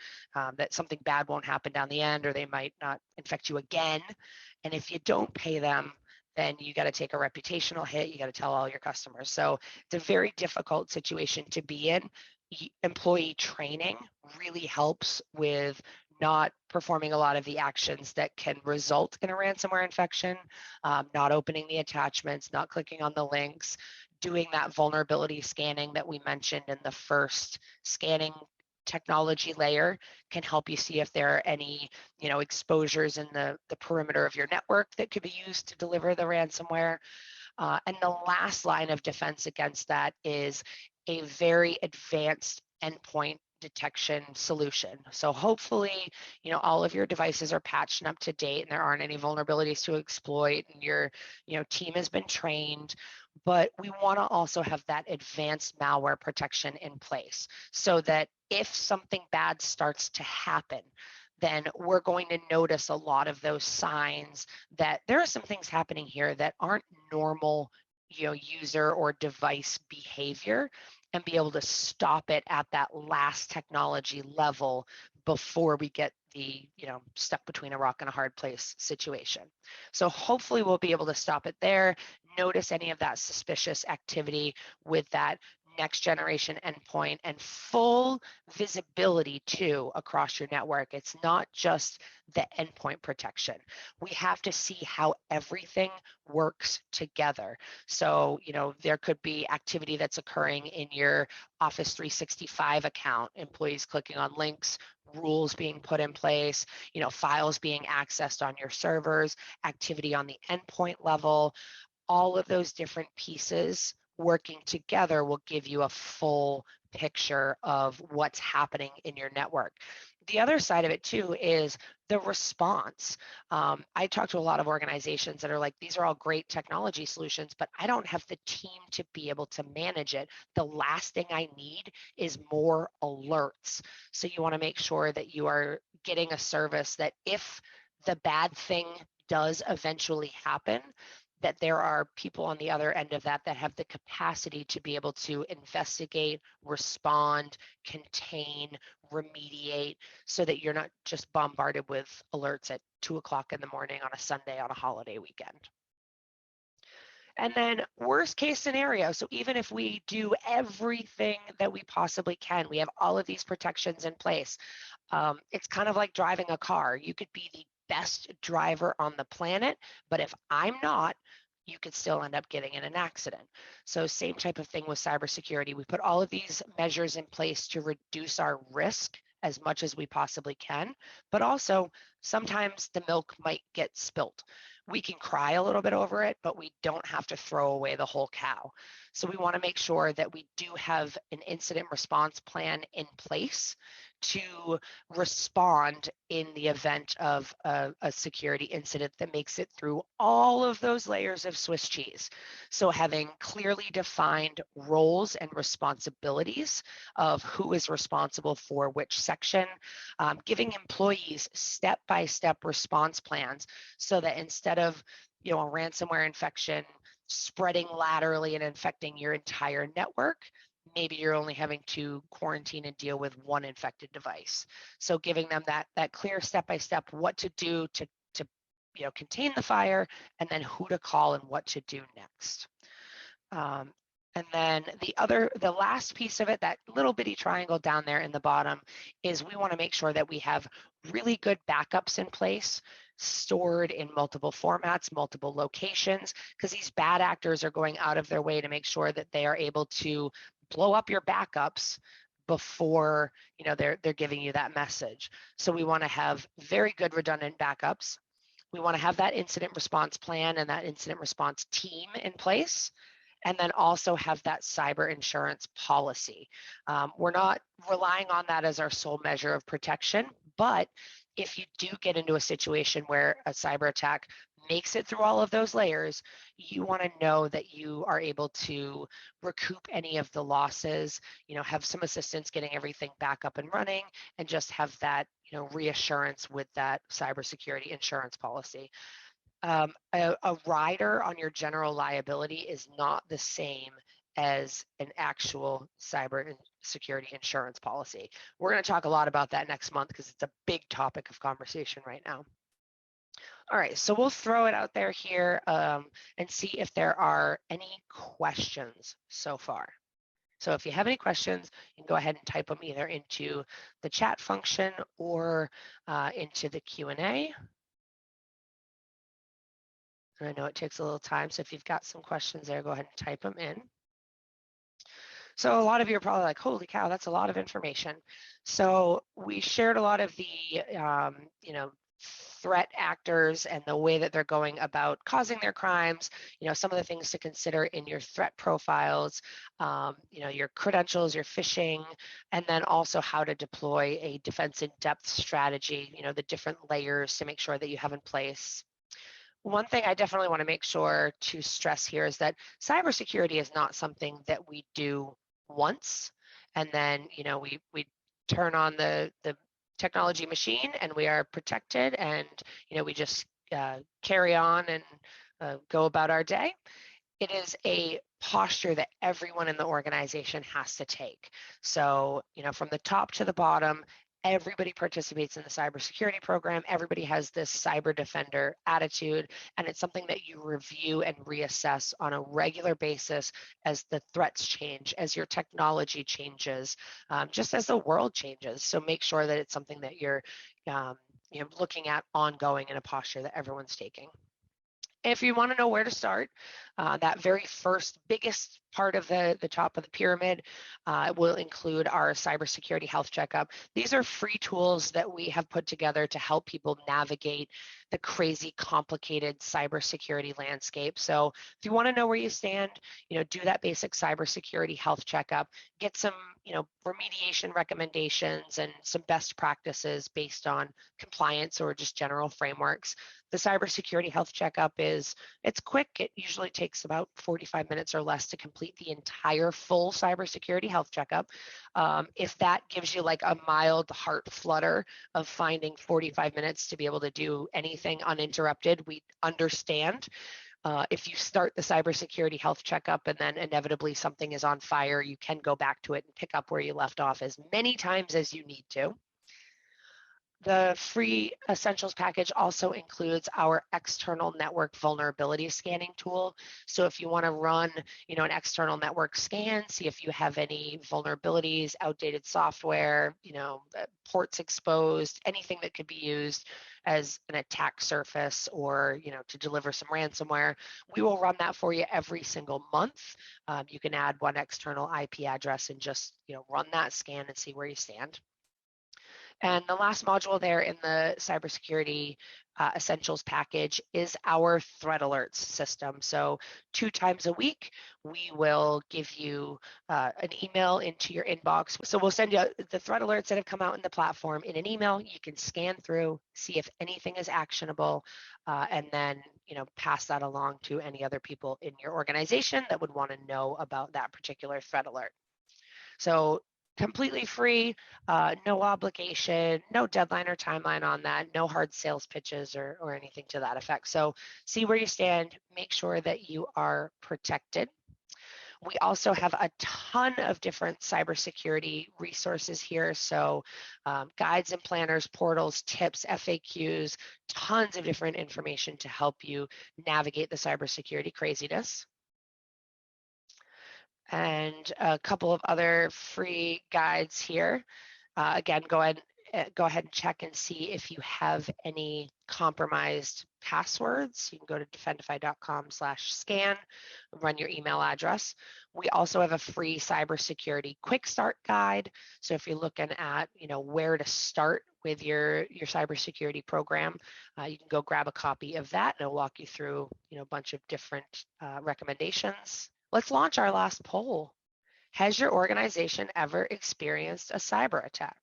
that something bad won't happen down the end, or they might not infect you again. And if you don't pay them, then you got to take a reputational hit. You got to tell all your customers. So it's a very difficult situation to be in. Employee training really helps with not performing a lot of the actions that can result in a ransomware infection, not opening the attachments, not clicking on the links, doing that vulnerability scanning that we mentioned in the first scanning technology layer can help you see if there are any exposures in the perimeter of your network that could be used to deliver the ransomware. And the last line of defense against that is a very advanced endpoint detection solution. So hopefully, all of your devices are patched and up to date, and there aren't any vulnerabilities to exploit, and your, team has been trained. But we want to also have that advanced malware protection in place so that if something bad starts to happen, then we're going to notice a lot of those signs that there are some things happening here that aren't normal, user or device behavior, and be able to stop it at that last technology level before we get the, stuck between a rock and a hard place situation. So hopefully we'll be able to stop it there, notice any of that suspicious activity with that next generation endpoint, and full visibility too across your network. It's not just the endpoint protection. We have to see how everything works together. So, there could be activity that's occurring in your Office 365 account, employees clicking on links, rules being put in place, files being accessed on your servers, activity on the endpoint level. All of those different pieces working together will give you a full picture of what's happening in your network. The other side of it too is the response. I talk to a lot of organizations that are like, these are all great technology solutions, but I don't have the team to be able to manage it. The last thing I need is more alerts. So you want to make sure that you are getting a service that if the bad thing does eventually happen, that there are people on the other end of that have the capacity to be able to investigate, respond, contain, remediate, so that you're not just bombarded with alerts at 2 o'clock in the morning on a Sunday on a holiday weekend. And then worst case scenario, so even if we do everything that we possibly can, we have all of these protections in place. It's kind of like driving a car. You could be the best driver on the planet, but if I'm not, you could still end up getting in an accident. So same type of thing with cybersecurity. We put all of these measures in place to reduce our risk as much as we possibly can, but also sometimes the milk might get spilt. We can cry a little bit over it, but we don't have to throw away the whole cow. So we want to make sure that we do have an incident response plan in place to respond in the event of a security incident that makes it through all of those layers of Swiss cheese. So having clearly defined roles and responsibilities of who is responsible for which section, giving employees step-by-step response plans so that instead of a ransomware infection spreading laterally and infecting your entire network, maybe you're only having to quarantine and deal with one infected device. So giving them that clear step-by-step what to do to contain the fire, and then who to call and what to do next. And then the last piece of it, that little bitty triangle down there in the bottom, is we want to make sure that we have really good backups in place, stored in multiple formats, multiple locations, because these bad actors are going out of their way to make sure that they are able to blow up your backups before they're giving you that message. So we want to have very good redundant backups. We want to have that incident response plan and that incident response team in place, and then also have that cyber insurance policy. We're not relying on that as our sole measure of protection, but if you do get into a situation where a cyber attack makes it through all of those layers, you want to know that you are able to recoup any of the losses, have some assistance getting everything back up and running, and just have that, reassurance with that cybersecurity insurance policy. A rider on your general liability is not the same as an actual cyber security insurance policy. We're going to talk a lot about that next month because it's a big topic of conversation right now. All right, so we'll throw it out there here and see if there are any questions so far. So if you have any questions, you can go ahead and type them either into the chat function or into the Q&A. And I know it takes a little time, so if you've got some questions there, go ahead and type them in. So a lot of you are probably like, holy cow, that's a lot of information. So we shared a lot of the, threat actors and the way that they're going about causing their crimes, some of the things to consider in your threat profiles, your credentials, your phishing, and then also how to deploy a defense in depth strategy, the different layers to make sure that you have in place. One thing I definitely want to make sure to stress here is that cybersecurity is not something that we do once and then, we turn on the technology machine and we are protected and, we just carry on and go about our day. It is a posture that everyone in the organization has to take. So, from the top to the bottom, everybody participates in the cybersecurity program. Everybody has this cyber defender attitude, and it's something that you review and reassess on a regular basis as the threats change, as your technology changes, just as the world changes. So make sure that it's something that you're looking at ongoing in a posture that everyone's taking. If you want to know where to start, that very first biggest part of the top of the pyramid will include our cybersecurity health checkup. These are free tools that we have put together to help people navigate the crazy, complicated cybersecurity landscape. So if you want to know where you stand, do that basic cybersecurity health checkup, get some, remediation recommendations and some best practices based on compliance or just general frameworks. The cybersecurity health checkup it's quick. It usually takes about 45 minutes or less to complete the entire full cybersecurity health checkup. If that gives you like a mild heart flutter of finding 45 minutes to be able to do anything uninterrupted, we understand. If you start the cybersecurity health checkup and then inevitably something is on fire, you can go back to it and pick up where you left off as many times as you need to. The free essentials package also includes our external network vulnerability scanning tool. So if you want to run, an external network scan, see if you have any vulnerabilities, outdated software, ports exposed, anything that could be used as an attack surface or, to deliver some ransomware, we will run that for you every single month. You can add one external IP address and just, run that scan and see where you stand. And the last module there in the cybersecurity essentials package is our threat alerts system. So 2 times a week, we will give you an email into your inbox. So we'll send you the threat alerts that have come out in the platform in an email. You can scan through, see if anything is actionable, and then pass that along to any other people in your organization that would want to know about that particular threat alert. So completely free, no obligation, no deadline or timeline on that, no hard sales pitches or anything to that effect. So see where you stand, make sure that you are protected. We also have a ton of different cybersecurity resources here. So guides and planners, portals, tips, FAQs, tons of different information to help you navigate the cybersecurity craziness. And a couple of other free guides here. Again, go ahead and check and see if you have any compromised passwords. You can go to defendify.com/scan, run your email address. We also have a free cybersecurity quick start guide. So if you're looking at, where to start with your cybersecurity program, you can go grab a copy of that and it'll walk you through, a bunch of different recommendations. Let's launch our last poll. Has your organization ever experienced a cyber attack?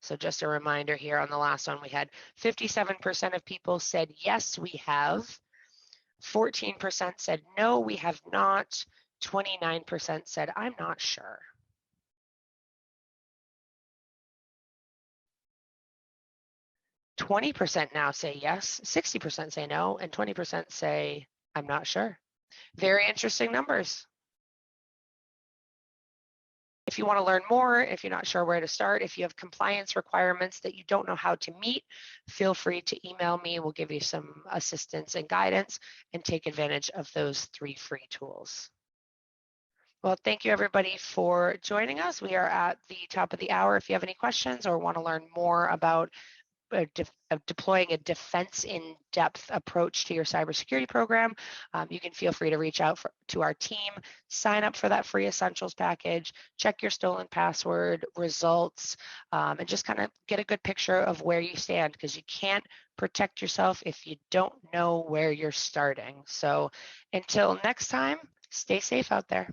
So just a reminder here on the last one, we had 57% of people said, yes, we have. 14% said, no, we have not. 29% said, I'm not sure. %20 now say yes, 60% say no, and 20% say, I'm not sure. Very interesting numbers. If you want to learn more, if you're not sure where to start, if you have compliance requirements that you don't know how to meet, feel free to email me. We'll give you some assistance and guidance and take advantage of those 3 free tools. Well, thank you everybody for joining us. We are at the top of the hour. If you have any questions or want to learn more about deploying a defense in-depth approach to your cybersecurity program, you can feel free to reach out to our team, sign up for that free essentials package, check your stolen password results, and just kind of get a good picture of where you stand, because you can't protect yourself if you don't know where you're starting. So until next time, stay safe out there.